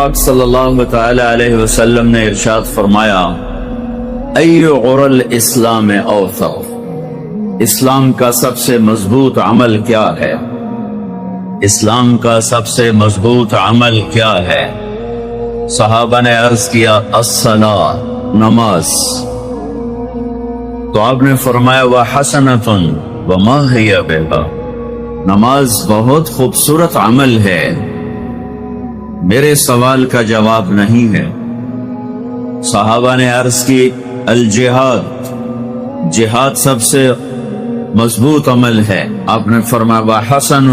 پاک صلی اللہ تعالی علیہ وسلم نے ارشاد فرمایا ای عر الاسلام اوثق، اسلام کا سب سے مضبوط عمل کیا ہے؟ اسلام کا سب سے مضبوط عمل کیا ہے؟ صحابہ نے عرض کیا الصلاۃ، نماز۔ تو آپ نے فرمایا وحسنۃ وما ہی بہا، نماز بہت خوبصورت عمل ہے، میرے سوال کا جواب نہیں ہے۔ صحابہ نے عرض کی الجہاد، جہاد سب سے مضبوط عمل ہے۔ آپ نے فرمایا وحسن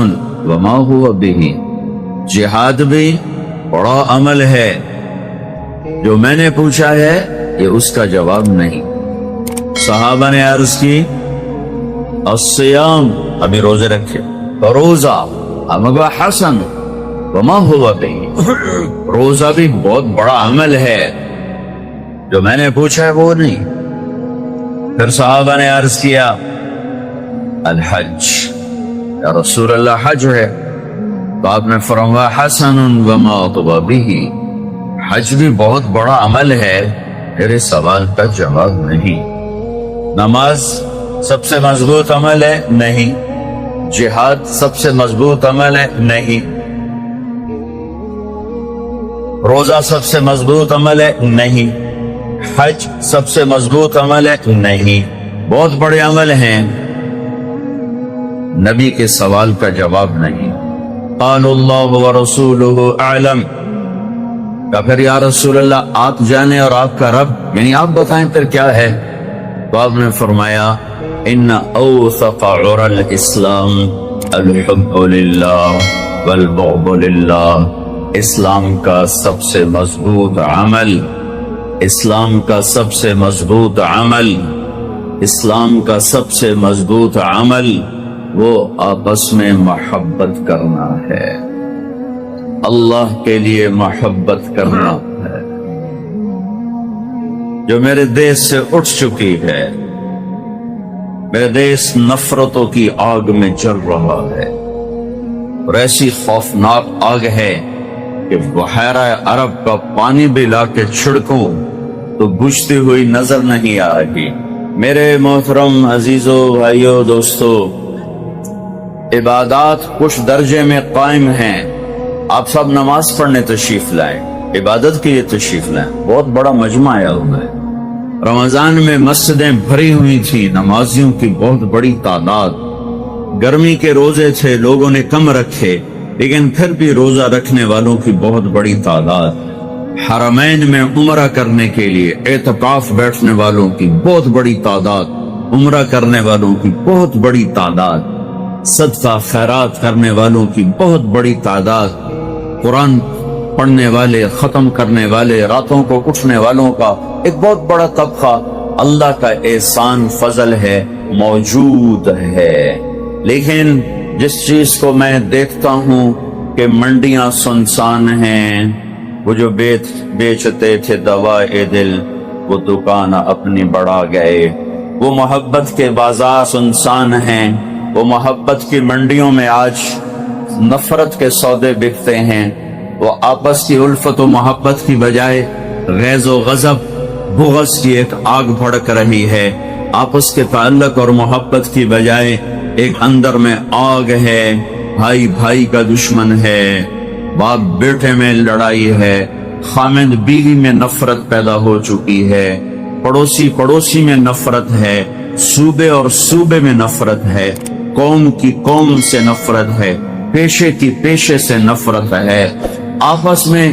وما هو به، جہاد بھی بڑا عمل ہے، جو میں نے پوچھا ہے یہ اس کا جواب نہیں۔ صحابہ نے عرض کی الصیام، ابھی روزے رکھے، روزہ حسن وما هو به، روزہ بھی بہت بڑا عمل ہے، جو میں نے پوچھا ہے وہ نہیں۔ پھر صحابہ نے عرض کیا الحج، یا رسول اللہ حج ہے؟ تو آپ نے فرمایا حسن وما هو به، حج بھی بہت بڑا عمل ہے، میرے سوال کا جواب نہیں۔ نماز سب سے مضبوط عمل ہے؟ نہیں۔ جہاد سب سے مضبوط عمل ہے؟ نہیں۔ روزہ سب سے مضبوط عمل ہے؟ نہیں۔ حج سب سے مضبوط عمل ہے؟ نہیں۔ بہت بڑے عمل ہیں، نبی کے سوال کا جواب نہیں۔ قال اللہ ورسولہ اعلم، کہ پھر یا رسول اللہ آپ جانیں اور آپ کا رب، یعنی آپ بتائیں پھر کیا ہے؟ تو آپ نے فرمایا ان اوثق عر الاسلام الحب للہ والبغض للہ، اسلام کا سب سے مضبوط عمل، اسلام کا سب سے مضبوط عمل، اسلام کا سب سے مضبوط عمل وہ آپس میں محبت کرنا ہے، اللہ کے لیے محبت کرنا ہے، جو میرے دیش سے اٹھ چکی ہے۔ میرے دیش نفرتوں کی آگ میں جل رہا ہے، اور ایسی خوفناک آگ ہے کہ بحیرہ عرب کا پانی بھی لا کے چھڑکوں تو بجھتی ہوئی نظر نہیں آئے گی۔ میرے محترم عزیزو، بھائیو، دوستو، عبادات کچھ درجے میں قائم ہیں۔ آپ سب نماز پڑھنے تشریف لائیں، عبادت کے لیے تشریف لائیں، بہت بڑا مجمع آیا ہوا ہے۔ رمضان میں مسجدیں بھری ہوئی تھی، نمازیوں کی بہت بڑی تعداد، گرمی کے روزے تھے، لوگوں نے کم رکھے، لیکن پھر بھی روزہ رکھنے والوں کی بہت بڑی تعداد، حرمین میں عمرہ کرنے کے لیے اعتکاف بیٹھنے والوں کی بہت بڑی تعداد، عمرہ کرنے والوں کی بہت بڑی تعداد، صدقہ خیرات کرنے والوں کی بہت بڑی تعداد، قرآن پڑھنے والے، ختم کرنے والے، راتوں کو اٹھنے والوں کا ایک بہت بڑا طبقہ، اللہ کا احسان فضل ہے، موجود ہے۔ لیکن جس چیز کو میں دیکھتا ہوں کہ منڈیاں سنسان ہیں، وہ جو بیچتے تھے دوائے دل وہ دکان اپنی بڑھا گئے، وہ محبت کے بازار سنسان ہیں، وہ محبت کی منڈیوں میں آج نفرت کے سودے بکتے ہیں، وہ آپس کی الفت و محبت کی بجائے غیظ و غضب، بغض کی ایک آگ بھڑک رہی ہے، آپس کے تعلق اور محبت کی بجائے ایک اندر میں آگ ہے، بھائی بھائی کا دشمن ہے، باپ بیٹے میں لڑائی ہے، خامد بیوی میں نفرت پیدا ہو چکی ہے، پڑوسی پڑوسی میں نفرت ہے، صوبے اور صوبے میں نفرت ہے، قوم کی قوم سے نفرت ہے، پیشے کی پیشے سے نفرت ہے، آپس میں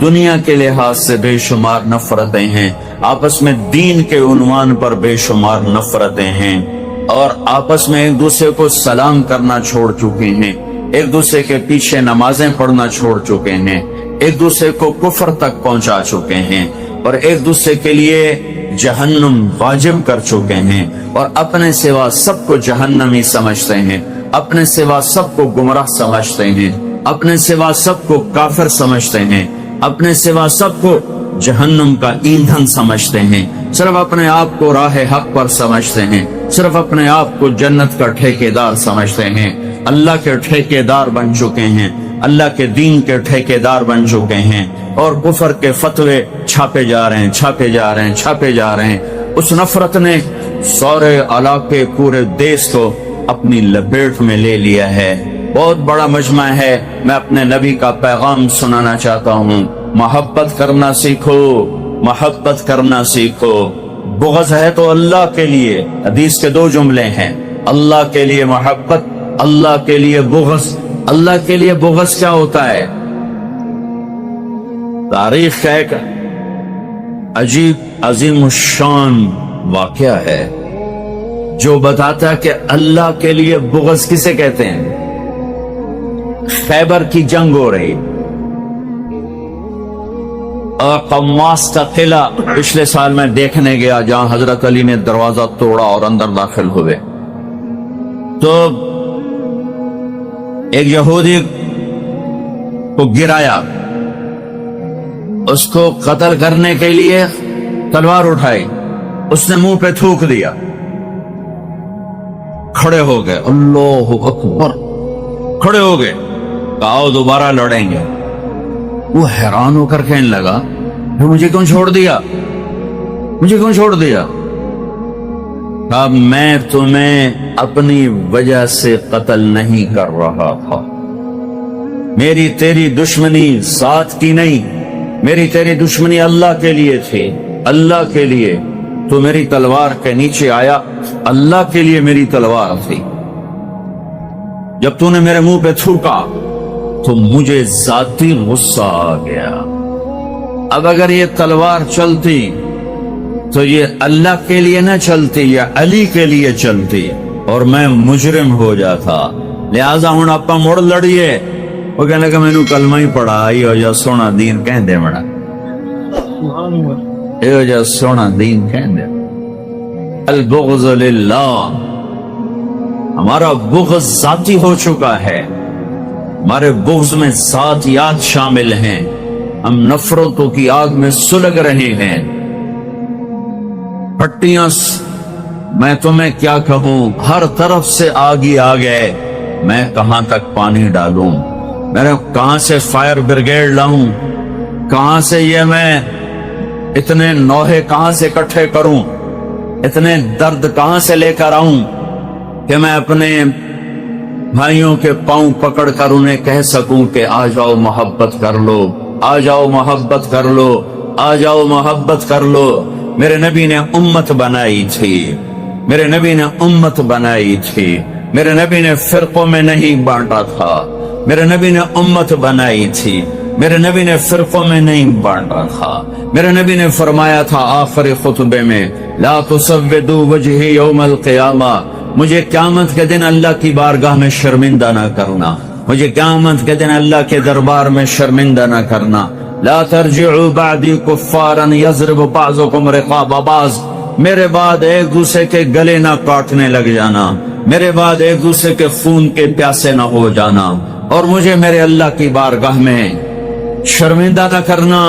دنیا کے لحاظ سے بے شمار نفرتیں ہیں، آپس میں دین کے عنوان پر بے شمار نفرتیں ہیں، اور آپس میں ایک دوسرے کو سلام کرنا چھوڑ چکے ہیں، ایک دوسرے کے پیچھے نمازیں پڑھنا چھوڑ چکے ہیں، ایک دوسرے کو کفر تک پہنچا چکے ہیں، اور ایک دوسرے کے لیے جہنم واجب کر چکے ہیں، اور اپنے سوا سب کو جہنمی سمجھتے ہیں، اپنے سوا سب کو گمراہ سمجھتے ہیں، اپنے سوا سب کو کافر سمجھتے ہیں، اپنے سوا سب کو جہنم کا ایندھن سمجھتے ہیں، صرف اپنے آپ کو راہ حق پر سمجھتے ہیں، صرف اپنے آپ کو جنت کا ٹھیکیدار سمجھتے ہیں، اللہ کے ٹھیکیدار بن چکے ہیں، اللہ کے دین کے ٹھیکیدار بن چکے ہیں، اور کفر کے فتوے چھاپے جا رہے ہیں، چھاپے جا رہے ہیں، چھاپے جا رہے ہیں۔ اس نفرت نے سارے علاقے، پورے دیش کو اپنی لپیٹ میں لے لیا ہے۔ بہت بڑا مجمع ہے، میں اپنے نبی کا پیغام سنانا چاہتا ہوں۔ محبت کرنا سیکھو، محبت کرنا سیکھو۔ بغض ہے تو اللہ کے لیے، حدیث کے 2 جملے ہیں، اللہ کے لیے محبت، اللہ کے لیے بغض۔ اللہ کے لیے بغض کیا ہوتا ہے؟ تاریخ کا ایک عجیب عظیم الشان واقعہ ہے جو بتاتا ہے کہ اللہ کے لیے بغض کسے کہتے ہیں۔ خیبر کی جنگ ہو رہی، اور قماس کا قلعہ پچھلے سال میں دیکھنے گیا جہاں حضرت علی نے دروازہ توڑا اور اندر داخل ہوئے، تو ایک یہودی کو گرایا، اس کو قتل کرنے کے لیے تلوار اٹھائی، اس نے منہ پہ تھوک دیا، کھڑے ہو گئے، اللہ اکبر، کھڑے ہو گئے، آؤ دوبارہ لڑیں گے۔ وہ حیران ہو کر کہنے لگا مجھے کیوں چھوڑ دیا، مجھے کیوں چھوڑ دیا؟ اب میں تمہیں اپنی وجہ سے قتل نہیں کر رہا تھا، میری تیری دشمنی ذات کی نہیں، میری تیری دشمنی اللہ کے لیے تھی، اللہ کے لیے۔ تو میری تلوار کے نیچے آیا، اللہ کے لیے میری تلوار تھی۔ جب تو نے میرے منہ پہ تھوکا تو مجھے ذاتی غصہ آ گیا۔ اب اگر یہ تلوار چلتی تو یہ اللہ کے لیے نہ چلتی، یا علی کے لیے چلتی، اور میں مجرم ہو جاتا۔ لہذا ہوں اپا مڑ لڑیے۔ وہ کہنے لگا میں نے کلمہ ہی پڑھا، یہ ہو جا سونا دین کہہ دے بڑا، یہ ہو جا سونا دین کہہ دے۔ البغض للہ، ہمارا بغض ذاتی ہو چکا ہے، ہمارے بغض میں ذاتیات شامل ہیں، ہم نفرتوں کی آگ میں سلگ رہے ہیں۔ پھٹیاں میں تمہیں کیا کہوں، ہر طرف سے آگی آ گئے، میں کہاں تک پانی ڈالوں، میں کہاں سے فائر بریگیڈ لاؤں، کہاں سے یہ میں اتنے نوحے کہاں سے اکٹھے کروں، اتنے درد کہاں سے لے کر آؤں کہ میں اپنے بھائیوں کے پاؤں پکڑ کر انہیں کہہ سکوں کہ آ جاؤ محبت کر لو، آ جاؤ محبت کر لو، آ جاؤ محبت کر لو۔ میرے نبی نے امت بنائی تھی، میرے نبی نے امت بنائی تھی، میرے نبی نے فرقوں میں نہیں بانٹا تھا، میرے نبی نے امت بنائی تھی، میرے نبی نے فرقوں میں نہیں بانٹا تھا۔ میرے نبی نے فرمایا تھا آخری خطبے میں، لا تسودوا وجہی یوم القیامہ، مجھے قیامت کے دن اللہ کی بارگاہ میں شرمندہ نہ کرنا، مجھے قیامت کے دن اللہ کے دربار میں شرمندہ نہ کرنا۔ لا ترجعوا بعدی کفارا یضرب بعضکم رقاب بعض، میرے بعد ایک دوسرے کے گلے نہ کاٹنے لگ جانا، میرے بعد ایک دوسرے کے خون کے پیاسے نہ ہو جانا، اور مجھے میرے اللہ کی بارگاہ میں شرمندہ نہ کرنا،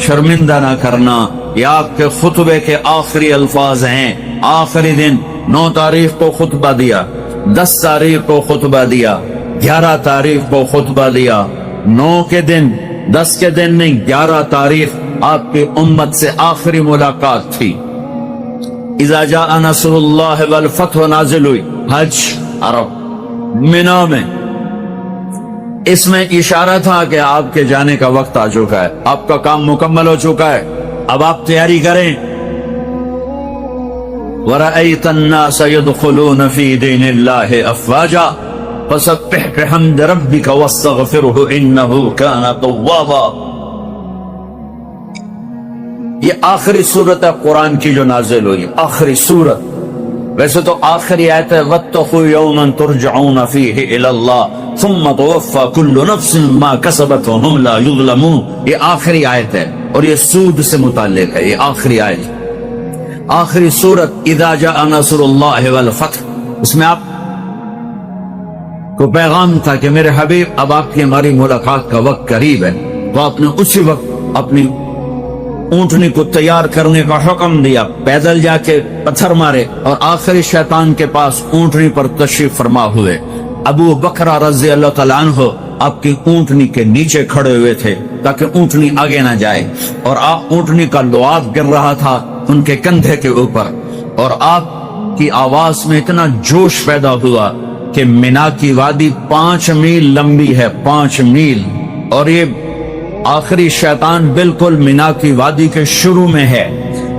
شرمندہ نہ کرنا۔ یہ آپ کے خطبے کے آخری الفاظ ہیں۔ آخری دن 9 تاریخ کو خطبہ دیا، 10 تاریخ کو خطبہ دیا، 11 تاریخ کو خطبہ دیا، 9 کے دن 10 کے دن نہیں، 11 تاریخ آپ کی امت سے آخری ملاقات تھی۔ اذا جاء نصر اللہ والفتح نازل ہوئی حج عرب مینا میں، اس میں اشارہ تھا کہ آپ کے جانے کا وقت آ چکا ہے، آپ کا کام مکمل ہو چکا ہے، اب آپ تیاری کریں۔ وَرَأَيْتَ النَّاسَ يَدْخُلُونَ فِي دِينِ اللَّهِ أَفْوَاجًا فَسَبِّحْ بِحَمْدِ رَبِّكَ وَاسْتَغْفِرْهُ إِنَّهُ كَانَ تَوَّابًا۔ یہ آخری سورت ہے قرآن کی جو نازل ہوئی، آخری سورت۔ ویسے تو آخری آیت ہے وَاتَّقُوا يَوْمًا تُرْجَعُونَ فِيهِ إِلَى اللَّهِ ثُمَّ تُوَفَّى كُلُّ نَفْسٍ مَا كَسَبَتْ وَهُمْ لَا يُظْلَمُونَ۔ یہ آخری آیت ہے اور یہ سود سے متعلق ہے، یہ آخری آیت، آخری سورت اذا جاء نصر اللہ والفتح۔ اس میں آپ کو پیغام تھا کہ میرے حبیب اب آپ کی ہماری ملاقات کا وقت قریب ہے، تو آپ نے اسی وقت اپنی اونٹنی کو تیار کرنے کا حکم دیا، پیدل جا کے پتھر مارے اور آخری شیطان کے پاس اونٹنی پر تشریف فرما ہوئے۔ ابو بکر رضی اللہ تعالیٰ عنہ آپ کی اونٹنی کے نیچے کھڑے ہوئے تھے، تاکہ اونٹنی آگے نہ جائے، اور اونٹنی کا لعاب گر رہا تھا ان کے کندھے کے اوپر، اور آپ کی آواز میں اتنا جوش پیدا ہوا کہ مینا کی وادی 5 میل لمبی ہے، 5 میل، اور یہ آخری شیطان بالکل مینا کی وادی کے شروع میں ہے،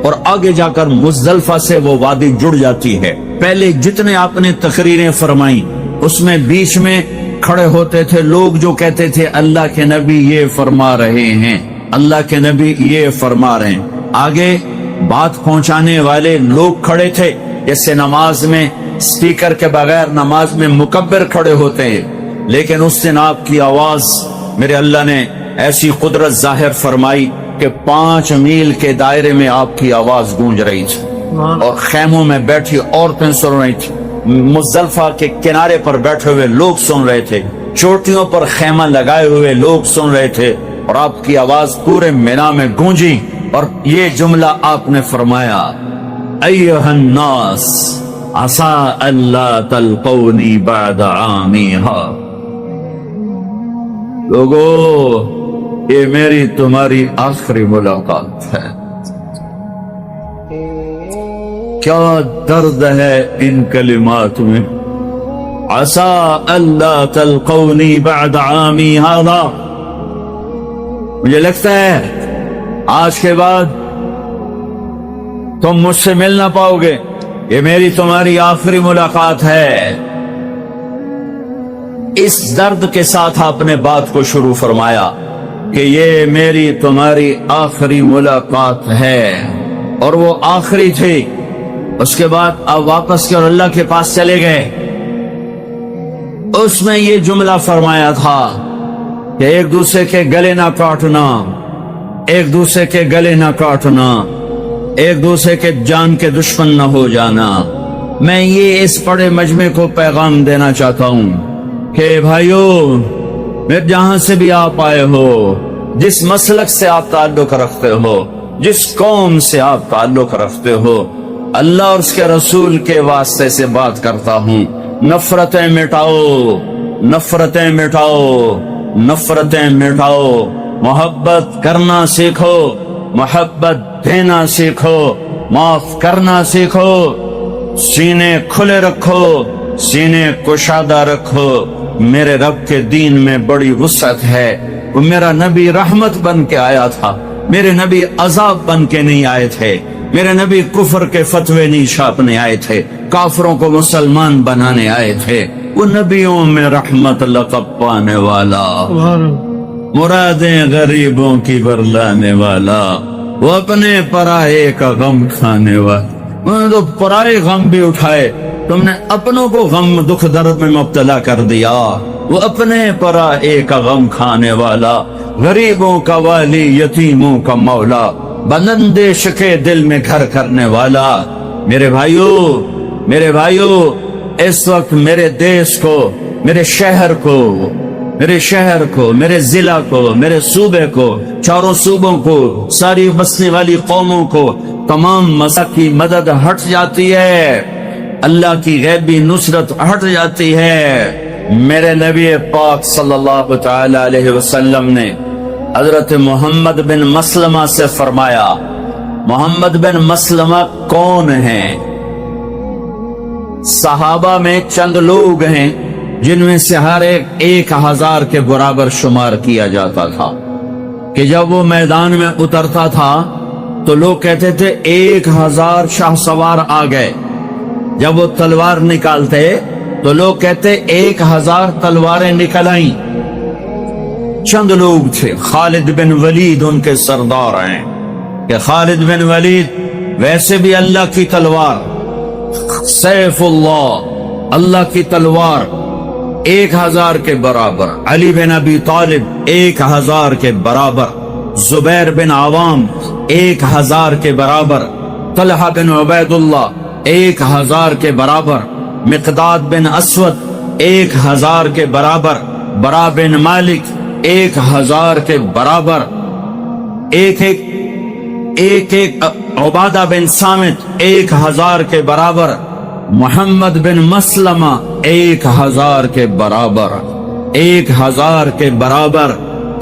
اور آگے جا کر مزدلفہ سے وہ وادی جڑ جاتی ہے۔ پہلے جتنے آپ نے تقریریں فرمائیں اس میں بیچ میں کھڑے ہوتے تھے لوگ جو کہتے تھے اللہ کے نبی یہ فرما رہے ہیں، اللہ کے نبی یہ فرما رہے ہیں۔ آگے بات پہنچانے والے لوگ کھڑے تھے، جیسے نماز میں سپیکر کے بغیر نماز میں مکبر کھڑے ہوتے ہیں، لیکن اس دن آپ کی آواز میرے اللہ نے ایسی قدرت ظاہر فرمائی کہ 5 میل کے دائرے میں آپ کی آواز گونج رہی تھی، اور خیموں میں بیٹھی عورتیں سن رہی تھی، مزدلفہ کے کنارے پر بیٹھے ہوئے لوگ سن رہے تھے، چوٹیوں پر خیمہ لگائے ہوئے لوگ سن رہے تھے، اور آپ کی آواز پورے مینا میں گونجی، اور یہ جملہ آپ نے فرمایا، ایھا الناس عسى الا تلقوني بعد عامی لوگو، یہ میری تمہاری آخری ملاقات ہے۔ کیا درد ہے ان کلمات میں، عسى الا تلقوني بعد عامی هذا، مجھے لگتا ہے آج کے بعد تم مجھ سے مل نہ پاؤ گے، یہ میری تمہاری آخری ملاقات ہے۔ اس درد کے ساتھ آپ نے بات کو شروع فرمایا کہ یہ میری تمہاری آخری ملاقات ہے، اور وہ آخری تھی۔ اس کے بعد آپ واپس کے اور اللہ کے پاس چلے گئے۔ اس میں یہ جملہ فرمایا تھا کہ ایک دوسرے کے گلے نہ کاٹنا، ایک دوسرے کے گلے نہ کاٹنا، ایک دوسرے کے جان کے دشمن نہ ہو جانا۔ میں یہ اس بڑے مجمع کو پیغام دینا چاہتا ہوں کہ بھائیو، میرے جہاں سے بھی آپ آئے ہو، جس مسلک سے آپ تعلق رکھتے ہو، جس قوم سے آپ تعلق رکھتے ہو، اللہ اور اس کے رسول کے واسطے سے بات کرتا ہوں، نفرتیں مٹاؤ، نفرتیں مٹاؤ، نفرتیں مٹاؤ، محبت کرنا سیکھو، محبت دینا سیکھو، معاف کرنا سیکھو، سینے کھلے رکھو، سینے کشادہ رکھو۔ میرے رب کے دین میں بڑی وسعت ہے۔ وہ میرا نبی رحمت بن کے آیا تھا، میرے نبی عذاب بن کے نہیں آئے تھے، میرے نبی کفر کے فتوے نہیں چھاپنے آئے تھے، کافروں کو مسلمان بنانے آئے تھے۔ وہ نبیوں میں رحمت لقب پانے والا، مرادیں غریبوں کی برلانے والا، وہ اپنے پرائے کا غم کھانے والا۔ انہوں نے تو پرائے غم بھی اٹھائے، تم نے اپنوں کو غم دکھ درد میں مبتلا کر دیا۔ وہ اپنے پرائے کا غم کھانے والا، غریبوں کا والی، یتیموں کا مولا، بلندش کے دل میں گھر کرنے والا۔ میرے بھائیو، میرے بھائیو، اس وقت میرے دیش کو، میرے شہر کو، میرے شہر کو، میرے ضلع کو، میرے صوبے کو، چاروں صوبوں کو، ساری بسنے والی قوموں کو، تمام مسا کی مدد ہٹ جاتی ہے، اللہ کی غیبی نصرت ہٹ جاتی ہے۔ میرے نبی پاک صلی اللہ تعالی علیہ وسلم نے حضرت محمد بن مسلمہ سے فرمایا، محمد بن مسلمہ کون ہیں؟ صحابہ میں چند لوگ ہیں جن میں سے ہر ایک 1000 کے برابر شمار کیا جاتا تھا، کہ جب وہ میدان میں اترتا تھا تو لوگ کہتے تھے 1000 شاہ سوار آ گئے، جب وہ تلوار نکالتے تو لوگ کہتے 1000 تلواریں نکل آئیں۔ چند لوگ تھے، خالد بن ولید ان کے سردار ہیں، کہ خالد بن ولید ویسے بھی اللہ کی تلوار، سیف اللہ، اللہ کی تلوار، 1000 کے برابر، علی بن ابی طالب 1000 کے برابر، زبیر بن عوام 1000 کے برابر، طلحہ بن عبید اللہ 1000 کے برابر، مقداد بن اسود 1000 کے برابر، برا بن مالک 1000 کے برابر، ایک عبادہ بن سامت 1000 کے برابر، محمد بن مسلمہ 1000 کے برابر، 1000 کے برابر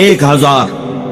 1000।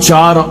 4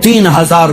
3000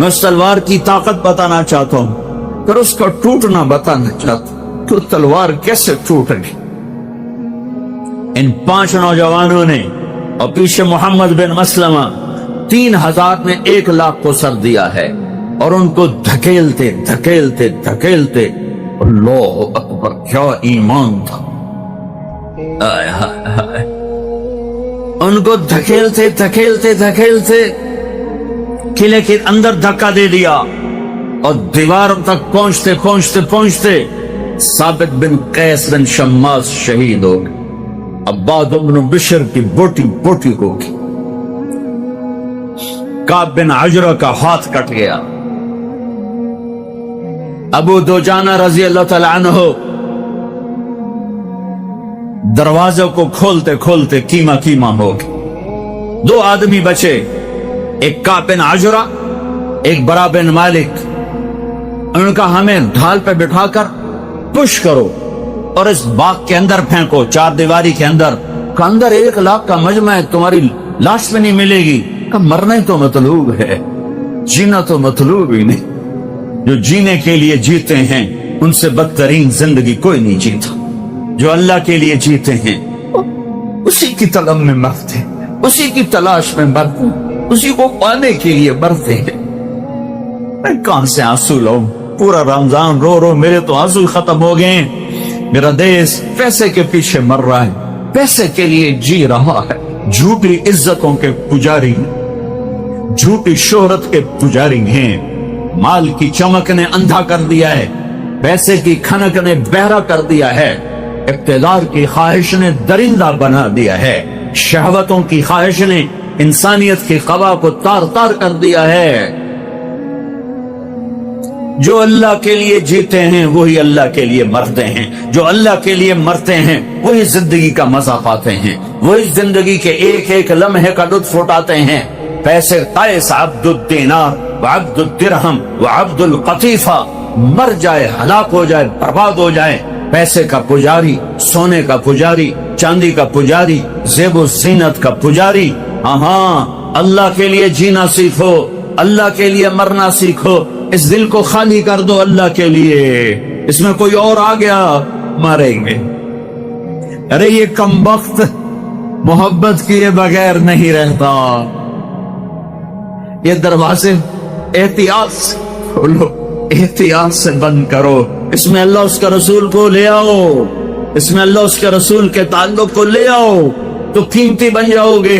میں اس تلوار کی طاقت بتانا چاہتا ہوں، پھر اس کا ٹوٹنا بتانا چاہتا ہوں کہ تلوار کیسے ٹوٹ گئی۔ ان 5 نوجوانوں نے اور پیچھے محمد بن مسلمہ 3000 میں 1,00,000 کو سر دیا ہے، اور ان کو دھکیلتے دھکیلتے دھکیلتے، اللہ اکبر، کیا ایمان تھا! آئے ہائے ہائے، ان کو دھکیلتے دھکیلتے دھکیلتے قلعے کے اندر دھکا دے دیا، اور دیواروں تک پہنچتے پہنچتے پہنچتے ثابت بن قیس بن شماس شہید ہو گئے۔ عباد بن بشر کی بوٹی بوٹی ہو گئی، کعب بن عجرہ کا ہاتھ کٹ گیا، ابو دوجانہ رضی اللہ تعالی عنہ دروازوں کو کھولتے کھولتے کیما کیما ہو گئے۔ 2 آدمی بچے، ایک کعب بن عجرہ، ایک برا بن مالک۔ انہوں نے کہا ہمیں ڈھال پہ بٹھا کر پش کرو اور اس باغ کے اندر پھینکو، 4 دیواری کے اندر۔ کہ اندر 1,00,000 کا مجمع ہے، تمہاری لاش میں نہیں ملے گی۔ کہ مرنا ہی تو مطلوب ہے، جینا تو مطلوب ہی نہیں۔ جو جینے کے لیے جیتے ہیں ان سے بدترین زندگی کوئی نہیں جیتا۔ جو اللہ کے لیے جیتے ہیں اسی کی طلب میں مرتے ہیں، اسی کی تلاش میں مرتے ہیں، اسی کو پانے کے لیے مرتے ہیں۔ میں کہاں سے آنسو لاؤں؟ پورا رمضان رو رو میرے تو آنسو ختم ہو گئے۔ میرا دیش پیسے کے پیچھے مر رہا ہے، پیسے کے لیے جی رہا ہے، جھوٹی عزتوں کے پجاری، جھوٹی شہرت کے پجاری ہیں۔ مال کی چمک نے اندھا کر دیا ہے، پیسے کی کھنک نے بہرا کر دیا ہے، اقتدار کی خواہش نے درندہ بنا دیا ہے، شہوتوں کی خواہش نے انسانیت کی قوا کو تار تار کر دیا ہے۔ جو اللہ کے لیے جیتے ہیں وہی اللہ کے لیے مرتے ہیں، جو اللہ کے لیے مرتے ہیں وہی زندگی کا مزہ پاتے ہیں، وہی زندگی کے ایک ایک لمحے کا لطف اٹھاتے ہیں۔ پیسے قیس عبد الدینار وعبد الدرہم وعبد القطیفہ مر جائے، ہلاک ہو جائے، برباد ہو جائے، پیسے کا پجاری، سونے کا پجاری، چاندی کا پجاری، زیب و زینت کا پجاری۔ ہاں، اللہ کے لیے جینا سیکھو، اللہ کے لیے مرنا سیکھو، اس دل کو خالی کر دو اللہ کے لیے۔ اس میں کوئی اور آ گیا ماریں گے۔ ارے یہ کم بخت محبت کیے بغیر نہیں رہتا۔ یہ دروازے احتیاط سے کھولو، احتیاط سے بند کرو۔ اس میں اللہ اس کا رسول کو لے آؤ، اس میں اللہ اس کے رسول کے تعلق کو لے آؤ تو قیمتی بن جاؤ گے۔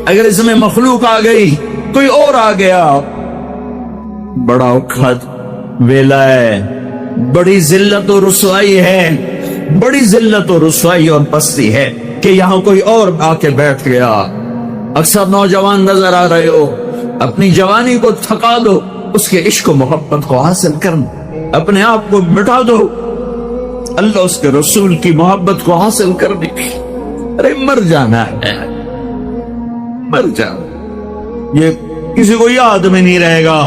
اگر اس میں مخلوق آ گئی، کوئی اور آ گیا، بڑا وقت ویلا ہے، بڑی ذلت و رسوائی ہے، بڑی ذلت و رسوائی اور پستی ہے کہ یہاں کوئی اور آ کے بیٹھ گیا۔ اکثر نوجوان نظر آ رہے ہو، اپنی جوانی کو تھکا دو، اس کے عشق و محبت کو حاصل کرنا، اپنے آپ کو مٹا دو اللہ اس کے رسول کی محبت کو حاصل کرنے کی۔ ارے مر جانا ہے، مر جانا، یہ کسی کو یاد میں نہیں رہے گا۔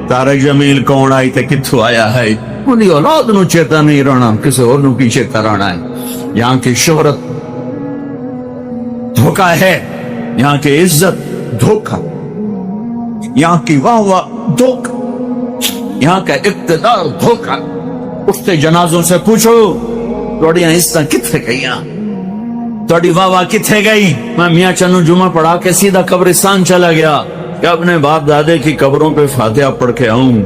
تارک جمیل کون آئی تے کتھو آیا ہے، انہی اولاد نو چیتا نہیں رہنا، کسی اور نو کی چیتا رہنا ہے۔ یہاں کی شہرت دھوکہ ہے، یہاں کی عزت دھوکہ، یہاں کی واہ واہ دھوکہ، یہاں کا اقتدار دھوکہ۔ اٹھتے جنازوں سے پوچھو توڑیاں عزتاں کتھے گئیاں، توڑی واہ واہ کتھے گئی؟ میں میاں چنو جمعہ پڑھا کے سیدھا قبرستان چلا گیا کہ اپنے باپ دادے کی قبروں پہ فاتحہ پڑھ کے آؤں۔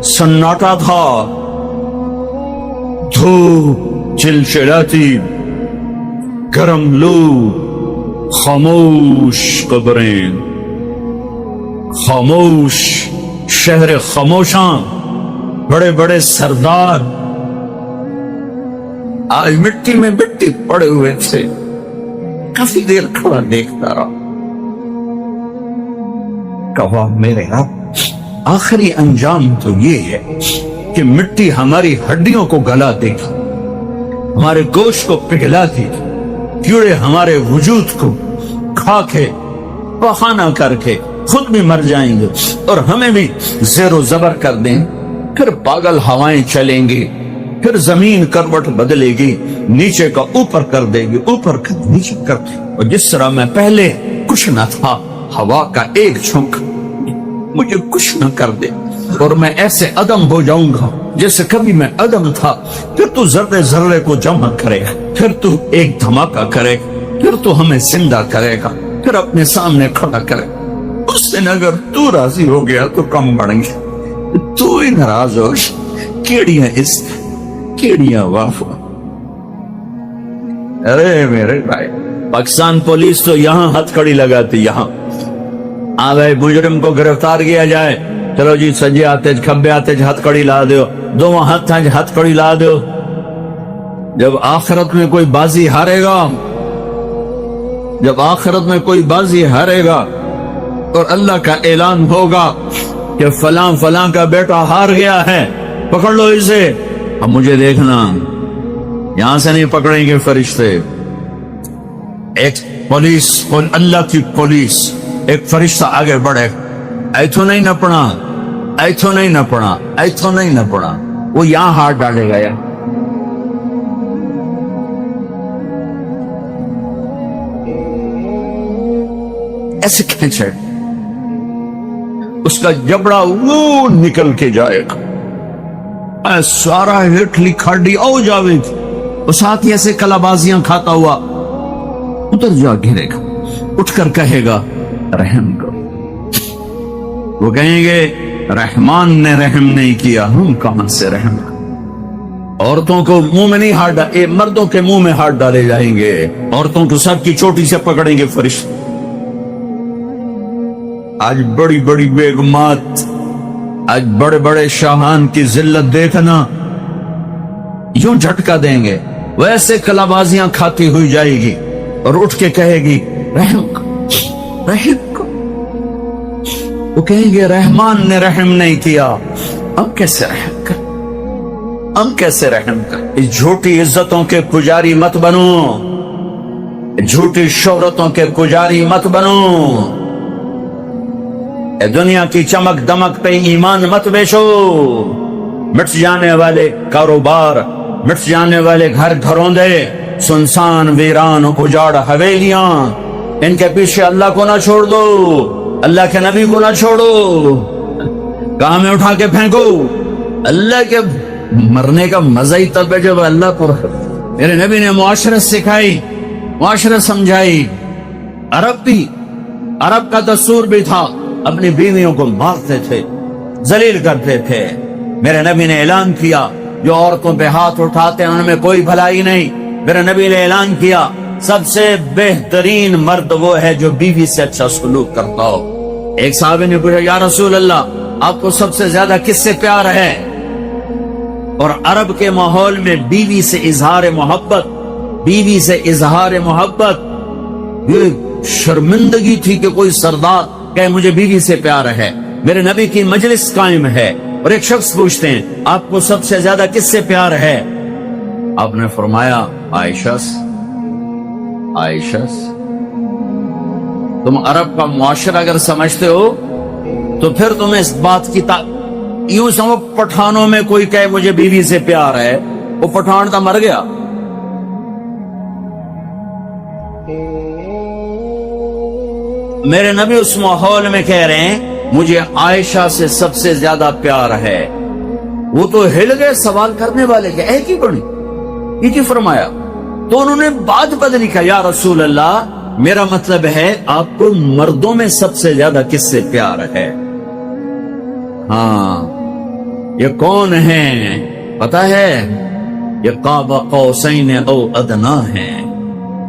سناٹا تھا، دھوپ چلچلاتی، گرم لو، خاموش قبریں، خاموش شہر خاموشاں، بڑے بڑے سردار آج مٹی میں مٹی پڑے ہوئے تھے۔ کافی دیر کھڑا دیکھتا رہا، کہا میرے رب آخری انجام تو یہ ہے کہ مٹی ہماری ہڈیوں کو گلا دے گی، ہمارے گوشت کو پگھلا دے گی، کیڑے ہمارے وجود کو کھا کے پخانہ کر کے خود بھی مر جائیں گے اور ہمیں بھی زیر و زبر کر دیں۔ پھر پاگل ہوائیں چلیں گی، پھر زمین کروٹ بدلے گی، نیچے کا اوپر کر دے گی، اوپر کا نیچے کر دے گی، اور جس طرح میں پہلے کچھ نہ تھا، ہوا کا ایک جھونکا مجھے کچھ نہ کر دے، اور میں ایسے عدم ہو جاؤں گا جیسے کبھی میں عدم تھا. پھر تو ذرے ذرے کو جمع کرے گا, پھر تو ایک دھماکہ کرے گا, پھر تو ہمیں زندہ کرے گا, پھر اپنے سامنے کھڑا کرے گا. اس دن اگر تو راضی ہو گیا تو کم بڑھیں گے, تو ہی ناراض ہو کیڑیاں اس کیڑیاں واف. ارے میرے بھائی, پاکستان پولیس تو یہاں ہتھ کڑی لگاتی, یہاں بھائی مجرم کو گرفتار کیا جائے, چلو جی سجے آتے کھبے آتے ہتھ کڑی لا دیو, دو ہاتھ ہتھ کڑی لا دیو. جب آخرت میں کوئی بازی ہارے گا, جب آخرت میں کوئی بازی ہارے گا اور اللہ کا اعلان ہوگا کہ فلاں فلاں کا بیٹا ہار گیا ہے, پکڑ لو اسے. اب مجھے دیکھنا, یہاں سے نہیں پکڑیں گے فرشتے. ایک پولیس, اللہ کی پولیس, ایک فرشتہ آگے بڑھے, ایتھو نہیں نپنا, ایتھو نہیں نپنا, ایتھو نہیں نپنا, وہ یہاں ہاتھ ڈالے گا. ایسے کھینچے, اس کا جبڑا وہ نکل کے جائے گا, سارا ہٹلی کھڑی او جاوے گی. اس ہاتھی ایسے کلابازیاں کھاتا ہوا ادھر جا گھرے گا, اٹھ کر کہے گا رحم کرو. وہ کہیں گے رحمان نے رحم نہیں کیا, ہم کہاں سے رحم کریں. عورتوں کو منہ میں نہیں ہاتھ ڈالے, مردوں کے منہ میں ہاتھ ڈالے جائیں گے, عورتوں کو سب کی چوٹی سے پکڑیں گے فرشتے. آج بڑی بڑی بیگمات, آج بڑے بڑے شاہان کی ذلت دیکھنا, یوں جھٹکا دیں گے, ویسے کلابازیاں کھاتی ہوئی جائے گی اور اٹھ کے کہے گی رحم کرو, رحم کرو. وہ کہیں گے رحمان نے رحم نہیں کیا, ہم کیسے رحم کر, ہم کیسے رحم کر. اس جھوٹی عزتوں کے پجاری مت بنو, جھوٹی شہرتوں کے پجاری مت بنو. اے دنیا کی چمک دمک پہ ایمان مت بیچو. مٹ جانے والے کاروبار, مٹ جانے والے گھر گھروں دے, سنسان ویران اجاڑ حویلیاں, ان کے پیچھے اللہ کو نہ چھوڑ دو, اللہ کے نبی کو نہ چھوڑو. کہاں میں اٹھا کے پھینکو. اللہ کے مرنے کا مزہ ہی تب ہے جب اللہ کو, میرے نبی نے معاشرت سکھائی, معاشرت سمجھائی. عرب کا دستور بھی تھا, اپنی بیویوں کو مارتے تھے, ذلیل کرتے تھے. میرے نبی نے اعلان کیا جو عورتوں پہ ہاتھ اٹھاتے ہیں ان میں کوئی بھلائی نہیں. میرے نبی نے اعلان کیا سب سے بہترین مرد وہ ہے جو بیوی سے اچھا سلوک کرتا ہو. ایک صحابی نے پوچھا یا رسول اللہ آپ کو سب سے زیادہ کس سے پیار ہے؟ اور عرب کے ماحول میں بیوی سے اظہار محبت, بیوی سے اظہار محبت یہ شرمندگی تھی کہ کوئی سردار کہ مجھے بیوی سے پیار ہے. میرے نبی کی مجلس قائم ہے اور ایک شخص پوچھتے ہیں آپ کو سب سے زیادہ کس سے پیار ہے؟ آپ نے فرمایا عائشہ سے. عائشہ سے. تم عرب کا معاشرہ اگر سمجھتے ہو تو پھر تمہیں اس بات کی یوں سمجھو پٹھانوں میں کوئی کہے مجھے بیوی سے پیار ہے, وہ پٹھان تو مر گیا. میرے نبی اس ماحول میں کہہ رہے ہیں مجھے عائشہ سے سب سے زیادہ پیار ہے. وہ تو ہل گئے سوال کرنے والے کے, اے کی بڑی یہ کی فرمایا؟ تو انہوں نے بات بدلی کہا یا رسول اللہ میرا مطلب ہے آپ کو مردوں میں سب سے زیادہ کس سے پیار ہے؟ ہاں یہ کون ہیں پتا ہے؟ یہ قاب قوسین او ادنا ہیں.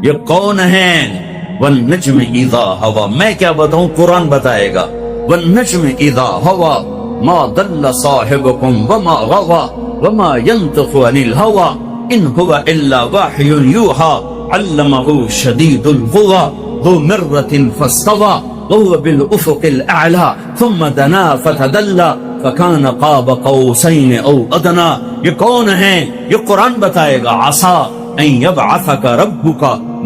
یہ کون ہیں؟ والنجم اذا ہوا. میں کیا بتاؤں, قرآن بتائے گا. والنجم اذا ہوا ما ضل صاحبكم وما غوا وما ينطق عن الهوى ان هو الا وحي يوحى علمه شديد القوى ذو مرة فاستوى وهو بالافق الاعلى ثم دنا فتدلى فكان قاب قوسين او ادنى. یہ کون ہیں؟ یہ قرآن بتائے گا. عسى ان يبعثك ربك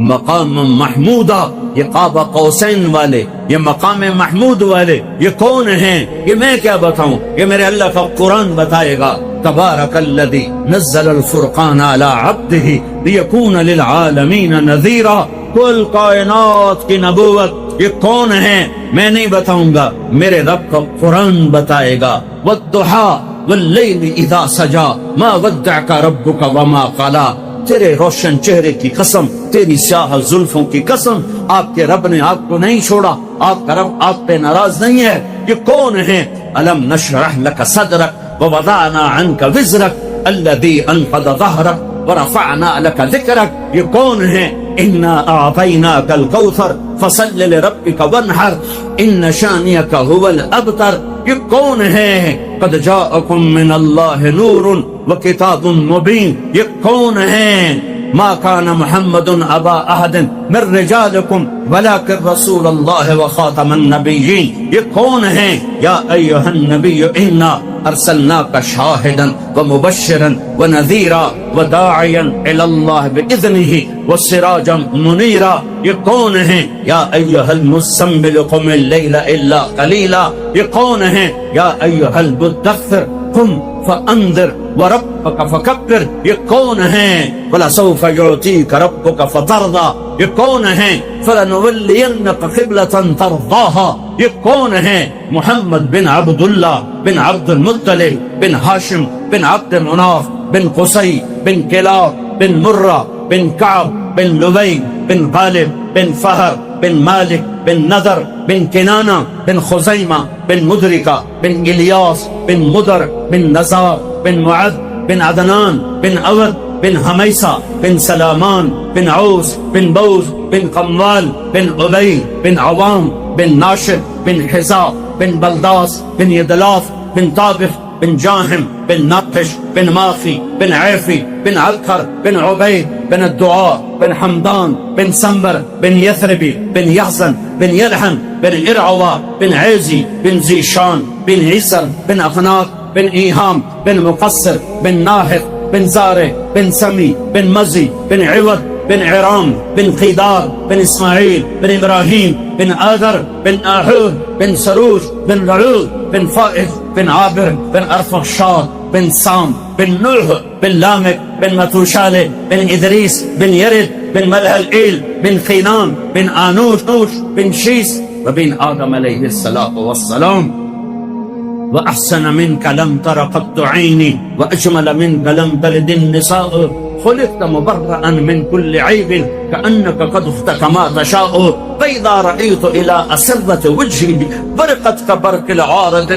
مقام محمودا. یہ قاب قوسین والے, یہ مقام محمود والے یہ کون ہیں؟ یہ میں کیا بتاؤں, یہ میرے اللہ کا قرآن بتائے گا. تبارک الذی نزل الفرقان علی عبدہ لیکون للعالمین نذیرا. کل کائنات کی نبوت یہ کون ہے؟ میں نہیں بتاؤں گا، میرے رب کا قرآن بتائے گا۔ والضحا واللیل اذا سجا ما ودعک ربک وما قلا، تیرے روشن چہرے کی قسم، تیری سیاہ زلفوں کی قسم، آپ کے رب نے آپ کو نہیں چھوڑا، آپ کا رب آپ پہ ناراض نہیں ہے۔ یہ کون ہے؟ الم نشرح لک صدرک ووضعنا عنک وزرک الذی انقض ظہرک ورفعنا لک ذکرک۔ یہ کون ہے؟ انا اعطیناک الکوثر فصل لربک وانحر ان شانئک هو الابتر۔ یہ کون ہے؟ قد جاءکم من اللہ نور وکتاب مبین۔ یہ کون ہے؟ ما كان محمد ابا احد من رجالکم ولکن رسول اللہ وخاتم النبیین۔ یہ کون ہے؟ یا ایھا النبی انا ارسلناک شاہدا ومبشرا ونذیرا وداعیا الی اللہ باذنہ وسراجا منیرا۔ یہ کون ہے؟ یا ایھا المزمل قم اللیل الا قلیلا۔ یہ کون ہے؟ یا ایھا المدثر قم فانذر وربک فکبر۔ یہ کون ہے؟ ولسوف یعطیک ربک فترضی۔ یہ کون ہے؟ فلنولینک قبلۃ ترضاها۔ یہ کون ہے؟ محمد بن عبداللہ بن عبد المطلب بن ہاشم بن عبد مناف بن قصی بن کلاب بن مرہ بن کعب بن لبی بن غالب بن فہر بن مالک بن نضر بن کنانہ بن خزیمہ بن مدرکہ بن الیاس بن مدر بن نزار بن معد بن عدنان بن عود بن حمیسہ بن سلامان بن عوس بن بوز بن قموال بن عبی بن عوام بن ناشر بن حزا بن بلداس بن یدلاف بن طابخ بن جاہم بن نقش بن ماخی بن عیفی بن عذکر بن عبید بن الدعاء بن حمدان بن سنبر بن یثربی بن یحزن بن یلحن بن ارعوا بن عیزی بن زیشان بن عیسر بن اخناق بن ایہام بن مقصر بن ناحق بن زارع بن سمی بن مزی بن عوض بن عرام بن قیدار بن اسماعیل بن ابراہیم بن آذر بن آحور بن سروج بن رعود بن فائز بن عابر بن ارفخشاد بن سام بن نوح بن لامک بن متوشالہ بن ادریس بن یرد بن ملہلئیل بن قینان بن آنوش بن شیس وبن آدم علیہ السلام۔ وأحسن منك لم تر قط عيني وأجمل منك لم تلد النساء خلقت مبرأ من كل عيب كأنك قد اختك ما تشاء فإذا رأيت إلى أسرة وجهي برقت كبرق العارض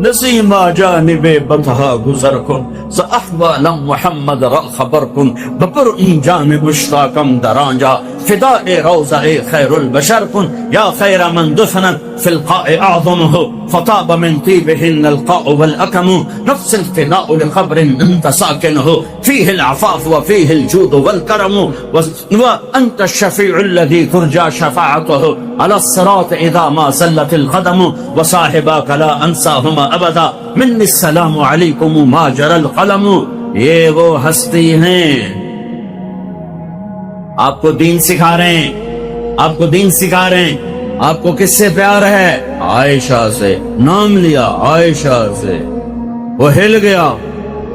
نسیما جانب بطہا گزر کن سأحوالم محمد را خبر کن بپر این جانب مشتاقم درانجا فداء روضہ خیر البشر کن یا خیر من دفنا في القاء اعظمه فطاب من طيبهن القاء والأكم نفس الفداء لقبر انت ساكنه فيه العفاف وفيه الجود والكرم وانت الشفيع الذي ترجى شفاعته على الصراط اذا ما زلت القدم وصاحباك لا انساهما ابدا منی السلام علیکم ما جرى القلم۔ یہ وہ ہستی ہیں آپ کو دین سکھا رہے ہیں، آپ کو دین سکھا رہے ہیں۔ آپ کو کس سے پیار ہے؟ عائشہ سے۔ نام لیا عائشہ سے، وہ ہل گیا،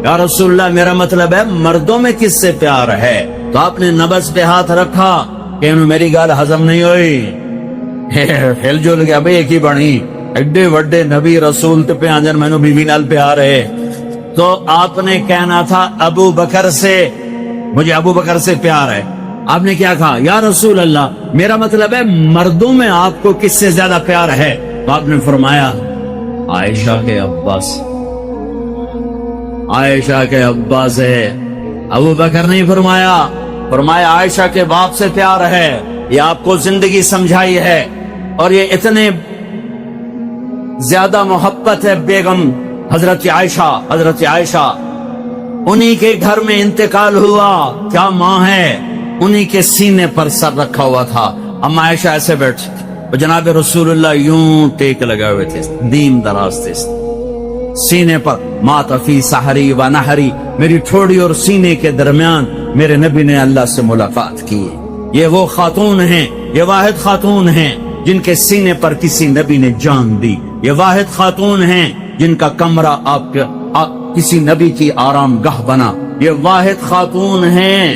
یا رسول اللہ میرا مطلب ہے مردوں میں کس سے پیار ہے؟ تو آپ نے نبض پہ ہاتھ رکھا کہ انہوں میری گال ہضم نہیں ہوئی، ہل جل گیا بھئی ایک ہی بڑی ایڈے وڈے نبی رسول تے پہ آنجن میں نو بیوی نال پیار ہے۔ تو آپ نے کہنا تھا ابو بکر سے، مجھے ابو بکر سے پیار ہے۔ آپ نے کیا کہا؟ یا رسول اللہ میرا مطلب ہے مردوں میں آپ کو کس سے زیادہ پیار ہے؟ تو آپ نے فرمایا عائشہ کے ابا سے، عائشہ کے ابا سے۔ ابو بکر نہیں فرمایا، فرمایا عائشہ کے باپ سے پیار ہے۔ یہ آپ کو زندگی سمجھائی ہے، اور یہ اتنے زیادہ محبت ہے بیگم حضرت عائشہ انہی کے گھر میں انتقال ہوا، کیا ماں ہے، انہی کے سینے پر سر رکھا ہوا تھا۔ اما عائشہ ایسے بیٹھ، جناب رسول اللہ یوں ٹیک لگے ہوئے تھے، دیم دراز تھے، سینے پر مات فی سحری و نحری، میری ٹھوڑی اور سینے کے درمیان میرے نبی نے اللہ سے ملاقات کی۔ یہ وہ خاتون ہیں، یہ واحد خاتون ہیں جن کے سینے پر کسی نبی نے جان دی۔ یہ واحد خاتون ہیں جن کا کمرہ آپ کسی نبی کی آرام گاہ بنا۔ یہ واحد خاتون ہیں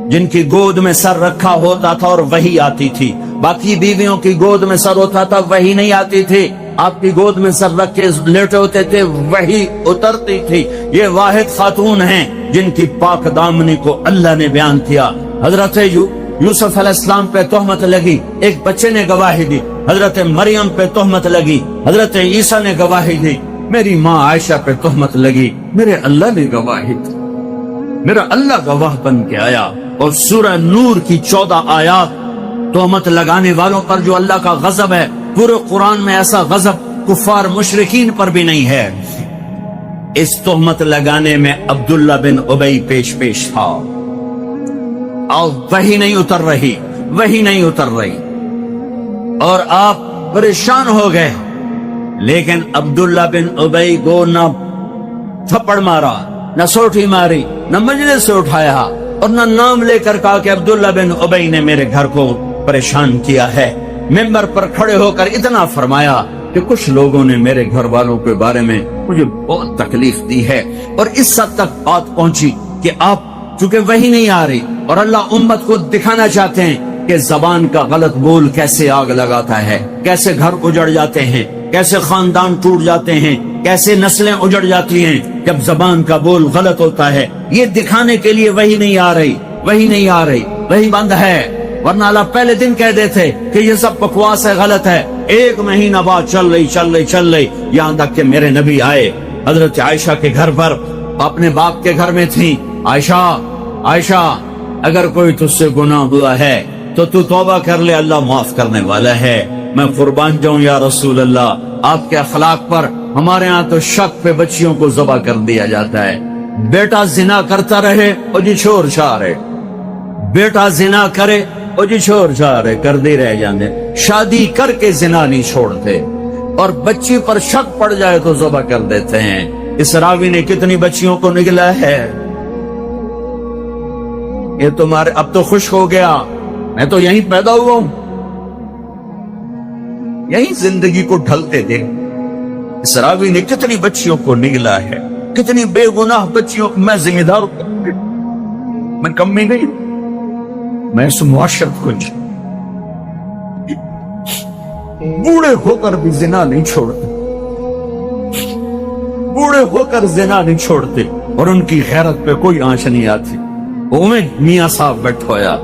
جن کی گود میں سر رکھا ہوتا تھا اور وحی آتی تھی. باقی بیویوں کی گود میں سر ہوتا تھا, وحی نہیں آتی تھی. آپ کی گود میں سر رکھ کے لیٹے ہوتے تھے, وحی اترتی تھی. یہ واحد خاتون ہیں جن کی پاک دامنی کو اللہ نے بیان کیا. حضرت یوسف علیہ السلام پہ تہمت لگی, ایک بچے نے گواہی دی. حضرت مریم پہ تہمت لگی, حضرت عیسیٰ نے گواہی دی. میری ماں عائشہ پہ تہمت لگی, میرے اللہ نے گواہی دی. میرا اللہ گواہ بن کے آیا. اور سورہ نور کی 14 آیات تہمت لگانے والوں پر جو اللہ کا غضب ہے, پورے قرآن میں ایسا غضب کفار مشرکین پر بھی نہیں ہے. اس تہمت لگانے میں عبداللہ بن ابی پیش تھا. اور وہی نہیں اتر رہی اور آپ پریشان ہو گئے. لیکن عبداللہ بن ابی کو نہ تھپڑ مارا, نہ سوٹھی ماری, نہ مجلس سے اٹھایا, اور نہ نام لے کر کہا کہ عبداللہ بن ابی نے میرے گھر کو پریشان کیا ہے. ممبر پر کھڑے ہو کر اتنا فرمایا کہ کچھ لوگوں نے میرے گھر والوں کے بارے میں مجھے بہت تکلیف دی ہے. اور اس حد تک بات پہنچی کہ آپ چونکہ وہی نہیں آ رہی اور اللہ امت کو دکھانا چاہتے ہیں کہ زبان کا غلط بول کیسے آگ لگاتا ہے, کیسے گھر اجڑ جاتے ہیں, کیسے خاندان ٹوٹ جاتے ہیں, کیسے نسلیں اجڑ جاتی ہیں جب زبان کا بول غلط ہوتا ہے. یہ دکھانے کے لیے وہی نہیں آ رہی, وہی بند ہے. ورنہ اللہ پہلے دن کہہ دیتے کہ یہ سب بکواس ہے, غلط ہے. 1 مہینہ بعد چل رہی یہاں تک کہ میرے نبی آئے. حضرت عائشہ کے گھر پر, اپنے باپ کے گھر میں تھی. عائشہ اگر کوئی تجھ سے گناہ ہوا ہے تو توبہ کر لے, اللہ معاف کرنے والا ہے. میں قربان جاؤں یا رسول اللہ, آپ کے اخلاق پر ہمارے ہاں تو شک پہ بچیوں کو ذبح کر دیا جاتا ہے. بیٹا زنا کرتا رہے اور جی چھوڑ چھا رہے, بیٹا زنا کرے اور جی چھوڑ چھا رہے, کر دے رہ جانے. شادی کر کے زنا نہیں چھوڑتے, اور بچی پر شک پڑ جائے تو ذبح کر دیتے ہیں. اس راوی نے کتنی بچیوں کو نگلا ہے. یہ تمہارے اب تو خوش ہو گیا, میں تو یہیں پیدا ہوا ہوں, یہیں زندگی کو ڈھلتے دے. اس راوی نے کتنی بچیوں کو نگلا ہے, کتنی بے گناہ بچیوں کو. میں ذمہ دار ہوں, میں کمی نہیں, میں اس معاشرت کو بوڑھے ہو کر بھی زنا نہیں چھوڑتے, اور ان کی غیرت پہ کوئی آنچ نہیں آتی. میاں صاحب بیٹھ ہویا,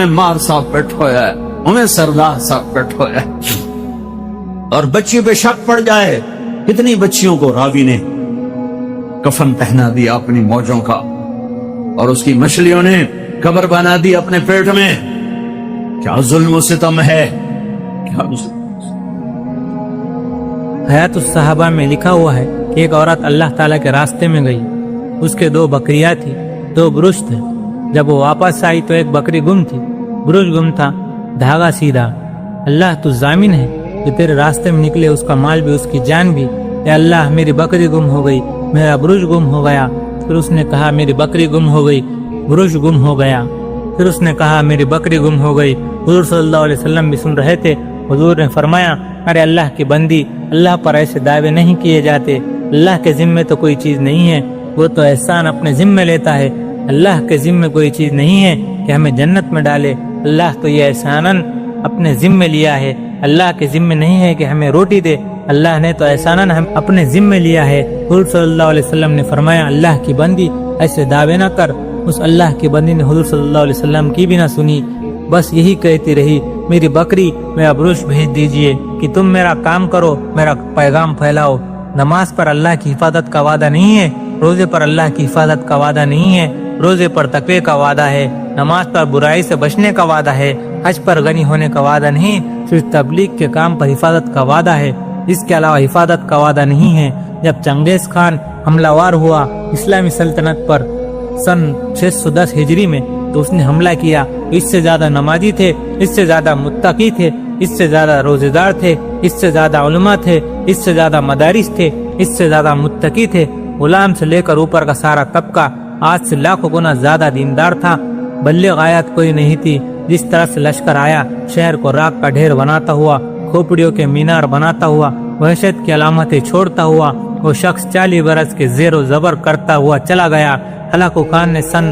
مار صاحب بیٹھ ہویا, سردار صاحب بیٹھ ہویا, اور بچی پہ شک پڑ جائے. کتنی بچیوں کو راوی نے کفن پہنا دیا اپنی موجوں کا, اور اس کی مچھلیوں نے قبر بنا دی اپنے پیٹ میں. کیا ظلم و ستم ہے, حیات الصحابہ میں لکھا ہوا ہے کہ ایک عورت اللہ تعالیٰ کے راستے میں گئی. اس کے 2 بکریاں تھی, 2 برش تھے. جب وہ واپس آئی تو ایک بکری گم تھی, برش گم تھا, دھاگا سیدھا. اللہ تو ضامن ہے کہ تیرے راستے میں نکلے اس کا مال بھی, اس کی جان بھی. اے اللہ, میری بکری گم ہو گئی, میرا برش گم ہو گیا. پھر اس نے کہا میری بکری گم ہو گئی, برش گم ہو گیا. پھر اس نے کہا میری بکری گم ہو گئی. حضور صلی اللہ علیہ وسلم بھی سن رہے تھے. حضور نے فرمایا, ارے اللہ کی بندی, اللہ پر ایسے دعوے نہیں کیے جاتے. اللہ کے ذمے تو کوئی چیز نہیں ہے, وہ تو احسان اپنے ذمے لیتا ہے. اللہ کے ذمے کوئی چیز نہیں ہے کہ ہمیں جنت میں ڈالے. اللہ تو یہ احساناً اپنے ذمے لیا ہے. اللہ کے ذمے نہیں ہے کہ ہمیں روٹی دے, اللہ نے تو احساناً ہم اپنے ذمے لیا ہے. حضور صلی اللہ علیہ وسلم نے فرمایا, اللہ کی بندی ایسے دعوے نہ کر. اس اللہ کی بندی نے حضور صلی اللہ علیہ وسلم کی بھی نہ سنی, بس یہی کہتی رہی, میری بکری میرا برش بھیج دیجئے کہ تم میرا کام کرو, میرا پیغام پھیلاؤ. نماز پر اللہ کی حفاظت کا وعدہ نہیں ہے, روزے پر اللہ کی حفاظت کا وعدہ نہیں ہے, روزے پر تقوی کا وعدہ ہے, نماز پر برائی سے بچنے کا وعدہ ہے, حج پر غنی ہونے کا وعدہ نہیں, صرف تبلیغ کے کام پر حفاظت کا وعدہ ہے. اس کے علاوہ حفاظت کا وعدہ نہیں ہے. جب چنگیز خان حملہ وار ہوا اسلامی سلطنت پر سن 610 ہجری میں, تو اس نے حملہ کیا. اس سے زیادہ نمازی تھے, اس سے زیادہ متقی تھے, اس سے زیادہ روزے دار تھے, اس سے زیادہ علماء تھے, اس سے زیادہ مدارس تھے, اس سے زیادہ متقی تھے. غلام سے لے کر اوپر کا سارا طبقہ آج سے لاکھوں گنا زیادہ دیندار تھا. بلغ آیات کوئی نہیں تھی. جس طرح سے لشکر آیا, شہر کو راک کا ڈھیر بناتا ہوا, کھوپڑیوں کے مینار بناتا ہوا, وحشت کی علامتیں چھوڑتا ہوا, وہ شخص 40 برس کے زیر و زبر کرتا ہوا چلا گیا. ہلاکو خان نے سن